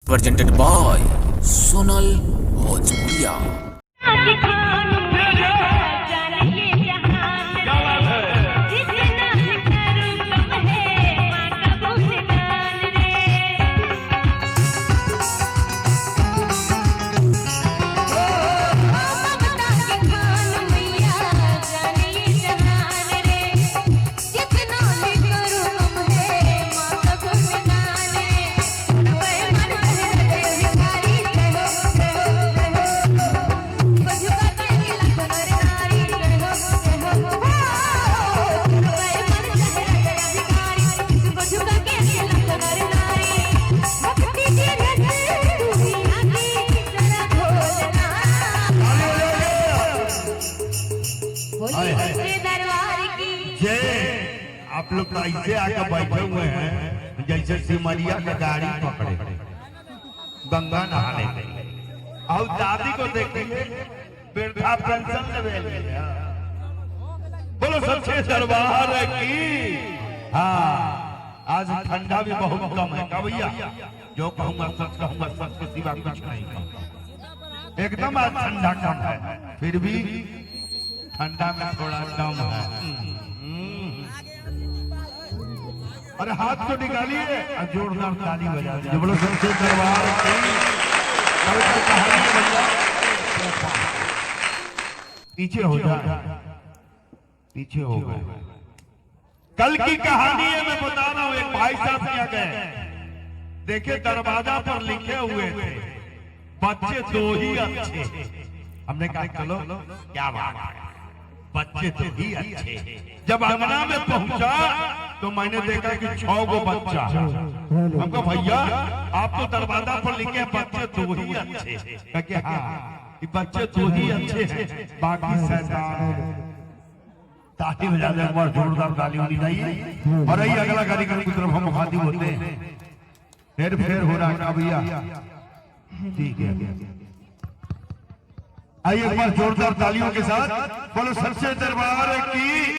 presented by Sonal Bhojpuria। आप लोग तो ऐसे आकर बैठे हुए हैं जैसे सिमरिया का गाड़ी पकड़े गंगा नहाने के लिए और दादी को देखेंगे वृद्धा पेंशन लेवे। बोलो सच्चे दरबार की। हाँ, आज ठंडा भी बहुत कम है का भैया। जो कहूँगा सच के सिवा कुछ नहीं कहूँगा। एकदम आज ठंडा कम है, फिर भी ठंडा में थोड़ा कम है। अरे हाथ को निकालिए और जोरदार ताली बजा दीजिए। बोलो सच्चे दरबार की। पीछे हो जाए, पीछे हो गए। कल की कहानी है, मैं बता रहा हूँ। एक भाई साहब क्या गए, देखे दरवाजा पर लिखे हुए थे बच्चे दो ही अच्छे। हमने कहा चलो क्या बात है, बच्चे तो ही अच्छे। जब अंगना में पहुंचा तो मैंने देखा कि 6 गो बच्चा। हमको भैया आप तो दरवाजा पर लिखे बच्चे दो ही अच्छे। क्या? हाँ, बच्चे दो ही अच्छे हैं, बाकी शैतान। ताली बजा दे, बहुत जोरदार ताली होनी चाहिए। और यही अगला कार्यक्रम की तरफ हम मुखातिब होते हैं। फेर हो रहा है भैया, ठीक है। आइए एक बार जोरदार तालियों के साथ बोलो सच्चे दरबार की।